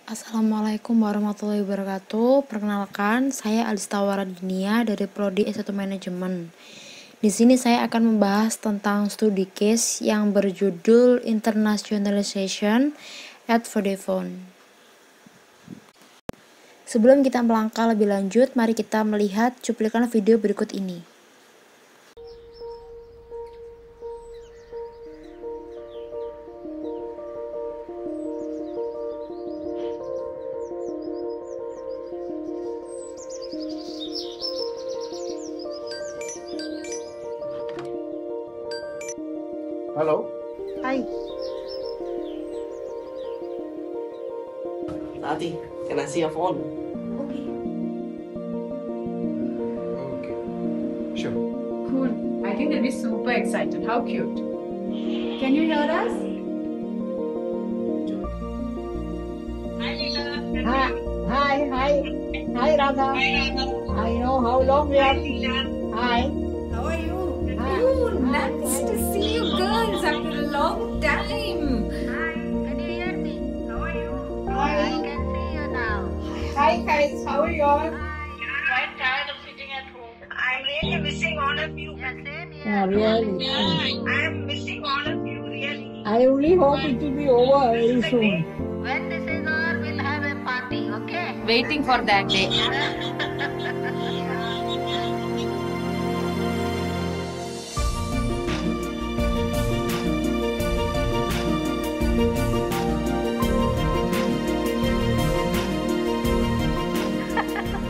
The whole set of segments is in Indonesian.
Assalamualaikum warahmatullahi wabarakatuh. Perkenalkan, saya Alista Waradinia dari Prodi S1 Manajemen. Di sini saya akan membahas tentang studi case yang berjudul Internationalization at Vodafone. Sebelum kita melangkah lebih lanjut, mari kita melihat cuplikan video berikut ini. Hello. Hi. Tati, can I see your phone? Okay. Okay. Sure. Cool. I think they'll be super excited. How cute. Can you hear us? Hi, Radha. I know how long we have. Hi. How are you? Hi. Ooh, Hi. nice to see you girls after a long time. Hi, can you hear me? How are you? I can see you now. Hi guys, how are you all? Quite tired of sitting at home. I'm really missing all of you. Yeah, same here. Yeah, really. I'm missing all of you, really. I only hope it will be over very soon. When this is over, we'll have a party, okay? Waiting for that day.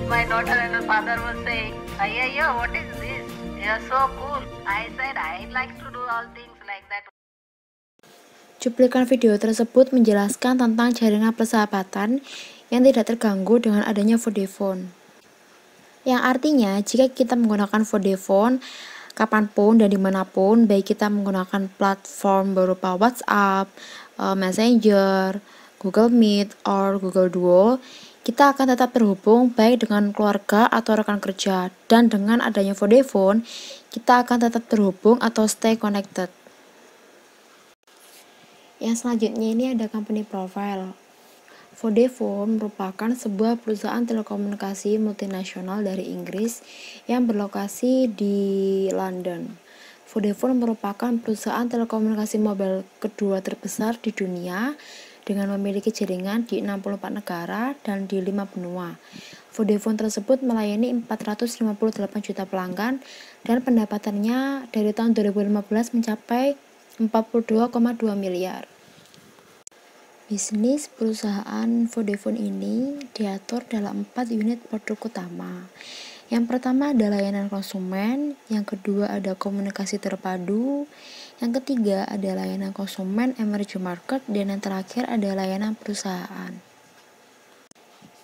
My daughter and her father was saying, Ayya, what is this? You're so cool. I said, I like to do all things like that. Cuplikan video tersebut menjelaskan tentang jaringan persahabatan yang tidak terganggu dengan adanya Vodafone. Yang artinya, jika kita menggunakan Vodafone kapanpun dan dimanapun, baik kita menggunakan platform berupa WhatsApp, Messenger, Google Meet, or Google Duo, kita akan tetap terhubung baik dengan keluarga atau rekan kerja. Dan dengan adanya Vodafone, kita akan tetap terhubung atau stay connected. Yang selanjutnya ini ada company profile. Vodafone merupakan sebuah perusahaan telekomunikasi multinasional dari Inggris yang berlokasi di London. Vodafone merupakan perusahaan telekomunikasi mobile kedua terbesar di dunia dengan memiliki jaringan di 64 negara dan di 5 benua. Vodafone tersebut melayani 458 juta pelanggan dan pendapatannya dari tahun 2015 mencapai 42,2 miliar. Bisnis perusahaan Vodafone ini diatur dalam 4 unit produk utama. Yang pertama adalah layanan konsumen, yang kedua ada komunikasi terpadu, yang ketiga ada layanan konsumen emerging market, dan yang terakhir ada layanan perusahaan.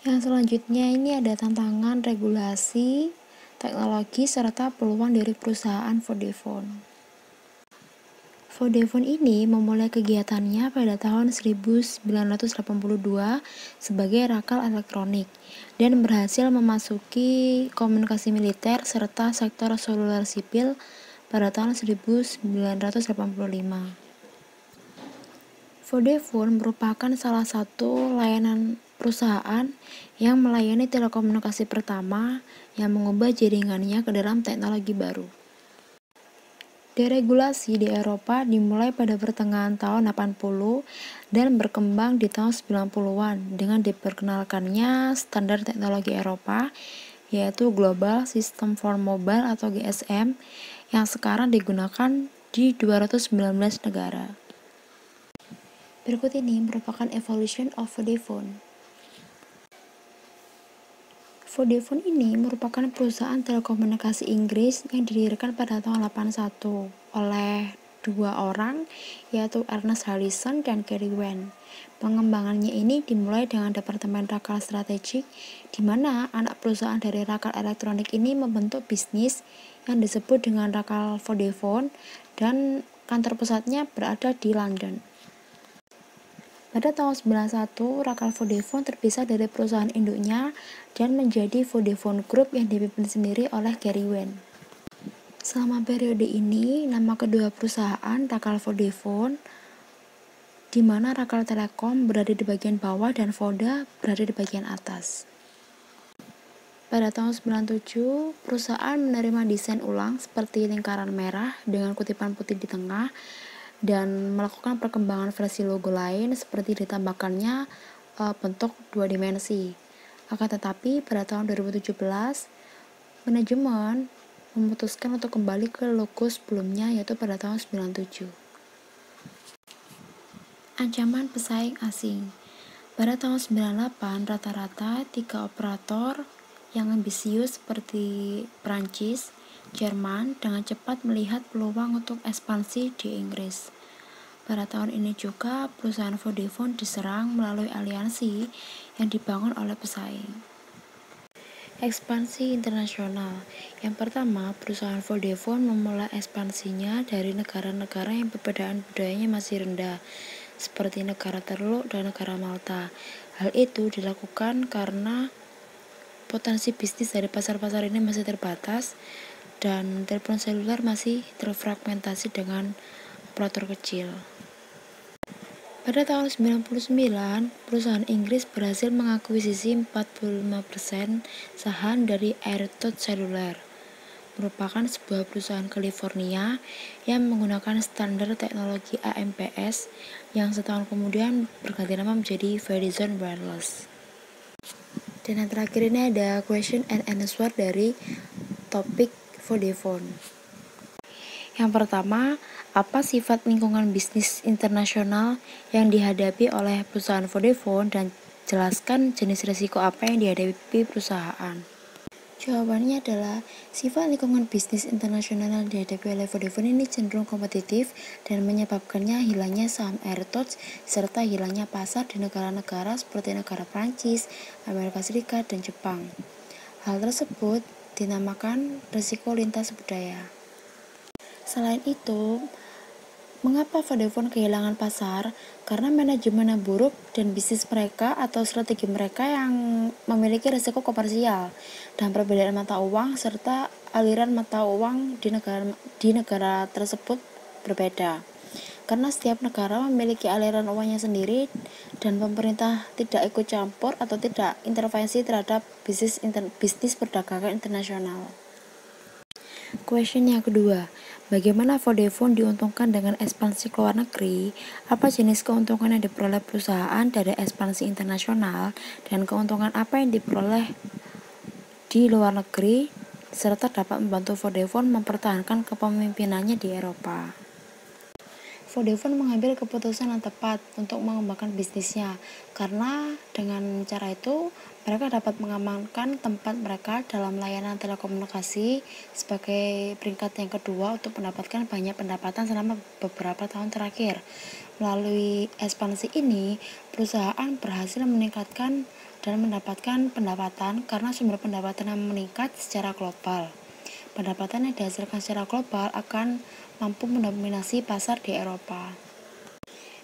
Yang selanjutnya ini ada tantangan regulasi, teknologi, serta peluang dari perusahaan Vodafone. Vodafone ini memulai kegiatannya pada tahun 1982 sebagai rakal elektronik dan berhasil memasuki komunikasi militer serta sektor seluler sipil pada tahun 1985. Vodafone merupakan salah satu layanan perusahaan yang melayani telekomunikasi pertama yang mengubah jaringannya ke dalam teknologi baru. Deregulasi di Eropa dimulai pada pertengahan tahun 80 dan berkembang di tahun 90-an dengan diperkenalkannya standar teknologi Eropa yaitu Global System for Mobile atau GSM yang sekarang digunakan di 219 negara. Berikut ini merupakan evolution of Vodafone. Vodafone ini merupakan perusahaan telekomunikasi Inggris yang didirikan pada tahun 81 oleh dua orang, yaitu Ernest Harrison dan Gary Wen. Pengembangannya ini dimulai dengan Departemen Rakal Strategik, di mana anak perusahaan dari Rakal Elektronik ini membentuk bisnis yang disebut dengan Rakal Vodafone dan kantor pusatnya berada di London. Pada tahun 91, Rakal Vodafone terpisah dari perusahaan induknya dan menjadi Vodafone Group yang dipimpin sendiri oleh Gary Wen. Selama periode ini, nama kedua perusahaan Rakal Vodafone di mana Rakal Telekom berada di bagian bawah dan Voda berada di bagian atas. Pada tahun 97, perusahaan menerima desain ulang seperti lingkaran merah dengan kutipan putih di tengah dan melakukan perkembangan versi logo lain seperti ditambahkannya bentuk 2 dimensi. Akan tetapi pada tahun 2017, manajemen memutuskan untuk kembali ke logo sebelumnya yaitu pada tahun 97. Ancaman pesaing asing. Pada tahun 98, rata-rata 3 operator yang ambisius seperti Prancis, Jerman dengan cepat melihat peluang untuk ekspansi di Inggris. Pada tahun ini juga perusahaan Vodafone diserang melalui aliansi yang dibangun oleh pesaing. Ekspansi internasional. Yang pertama, perusahaan Vodafone memulai ekspansinya dari negara-negara yang perbedaan budayanya masih rendah, seperti negara Teluk dan negara Malta. Hal itu dilakukan karena potensi bisnis dari pasar-pasar ini masih terbatas dan telepon seluler masih terfragmentasi dengan operator kecil. Pada tahun 99, perusahaan Inggris berhasil mengakuisisi 45% saham dari AirTouch Cellular, merupakan sebuah perusahaan California yang menggunakan standar teknologi AMPS yang setahun kemudian berganti nama menjadi Verizon Wireless. Dan yang terakhir ini ada question and answer dari topik Vodafone. Yang pertama, apa sifat lingkungan bisnis internasional yang dihadapi oleh perusahaan Vodafone dan jelaskan jenis risiko apa yang dihadapi perusahaan. Jawabannya adalah sifat lingkungan bisnis internasional yang dihadapi oleh Vodafone ini cenderung kompetitif dan menyebabkannya hilangnya saham AirTouch serta hilangnya pasar di negara-negara seperti negara Prancis, Amerika Serikat, dan Jepang. Hal tersebut dinamakan risiko lintas budaya. Selain itu, mengapa Vodafone kehilangan pasar? Karena manajemen yang buruk dan bisnis mereka atau strategi mereka yang memiliki risiko komersial dan perbedaan mata uang serta aliran mata uang di negara tersebut berbeda. Karena setiap negara memiliki aliran uangnya sendiri dan pemerintah tidak ikut campur atau tidak intervensi terhadap bisnis perdagangan internasional. Question yang kedua, bagaimana Vodafone diuntungkan dengan ekspansi ke luar negeri? Apa jenis keuntungan yang diperoleh perusahaan dari ekspansi internasional dan keuntungan apa yang diperoleh di luar negeri serta dapat membantu Vodafone mempertahankan kepemimpinannya di Eropa? Vodafone mengambil keputusan yang tepat untuk mengembangkan bisnisnya karena dengan cara itu mereka dapat mengamankan tempat mereka dalam layanan telekomunikasi sebagai peringkat yang kedua untuk mendapatkan banyak pendapatan selama beberapa tahun terakhir. Melalui ekspansi ini, perusahaan berhasil meningkatkan dan mendapatkan pendapatan karena sumber pendapatan yang meningkat secara global. Pendapatan yang dihasilkan secara global akan mampu mendominasi pasar di Eropa.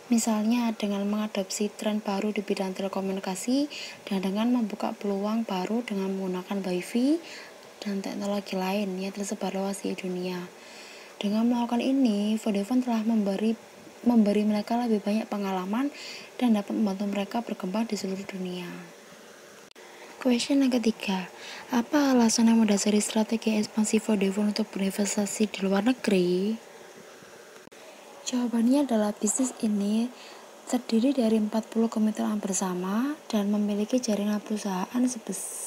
Misalnya dengan mengadopsi tren baru di bidang telekomunikasi dan dengan membuka peluang baru dengan menggunakan Wi-Fi dan teknologi lain yang tersebar luas di dunia. Dengan melakukan ini, Vodafone telah memberi mereka lebih banyak pengalaman dan dapat membantu mereka berkembang di seluruh dunia. Question yang ketiga, apa alasan yang mendasari strategi ekspansi Vodafone untuk berinvestasi di luar negeri? Jawabannya adalah bisnis ini terdiri dari 40 kemitraan bersama dan memiliki jaringan perusahaan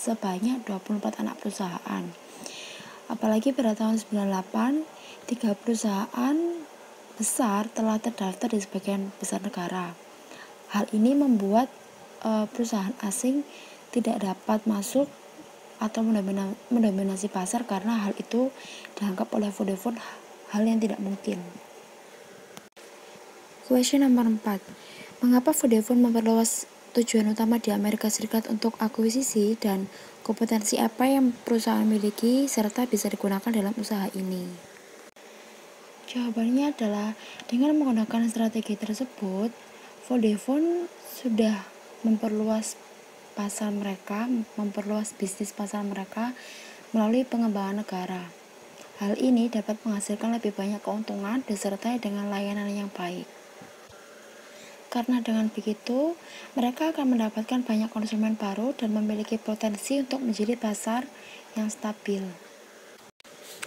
sebanyak 24 anak perusahaan. Apalagi pada tahun 98, 3 perusahaan besar telah terdaftar di sebagian besar negara. Hal ini membuat perusahaan asing tidak dapat masuk atau mendominasi pasar karena hal itu dianggap oleh Vodafone hal yang tidak mungkin. Question nomor 4. Mengapa Vodafone memperluas tujuan utama di Amerika Serikat untuk akuisisi dan kompetensi apa yang perusahaan miliki serta bisa digunakan dalam usaha ini? Jawabannya adalah dengan menggunakan strategi tersebut, Vodafone sudah memperluas pasar mereka, memperluas bisnis pasar mereka melalui pengembangan negara. Hal ini dapat menghasilkan lebih banyak keuntungan disertai dengan layanan yang baik. Karena dengan begitu, mereka akan mendapatkan banyak konsumen baru dan memiliki potensi untuk menjadi pasar yang stabil.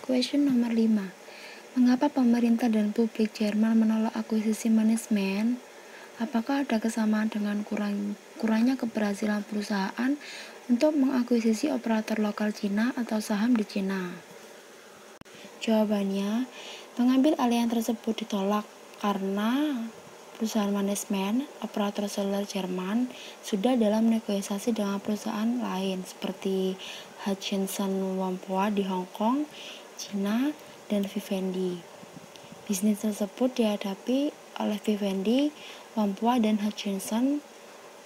Question nomor 5. Mengapa pemerintah dan publik Jerman menolak akuisisi manajemen? Apakah ada kesamaan dengan kurangnya keberhasilan perusahaan untuk mengakuisisi operator lokal Cina atau saham di Cina? Jawabannya, pengambil alihan tersebut ditolak karena perusahaan manajemen operator seluler Jerman sudah dalam negosiasi dengan perusahaan lain seperti Hutchinson Whampoa di Hong Kong, Cina, dan Vivendi. Bisnis tersebut dihadapi oleh Vivendi, Whampoa, dan Hutchinson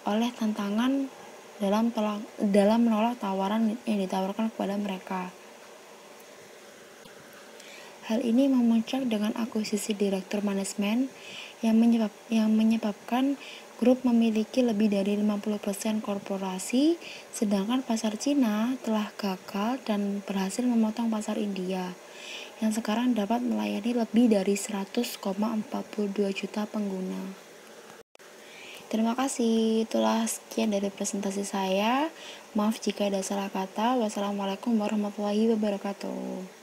oleh tantangan dalam menolak tawaran yang ditawarkan kepada mereka. Hal ini memuncak dengan akuisisi direktur manajemen yang menyebabkan grup memiliki lebih dari 50% korporasi, sedangkan pasar Cina telah gagal dan berhasil memotong pasar India, yang sekarang dapat melayani lebih dari 100,42 juta pengguna. Terima kasih, itulah sekian dari presentasi saya. Maaf jika ada salah kata. Wassalamualaikum warahmatullahi wabarakatuh.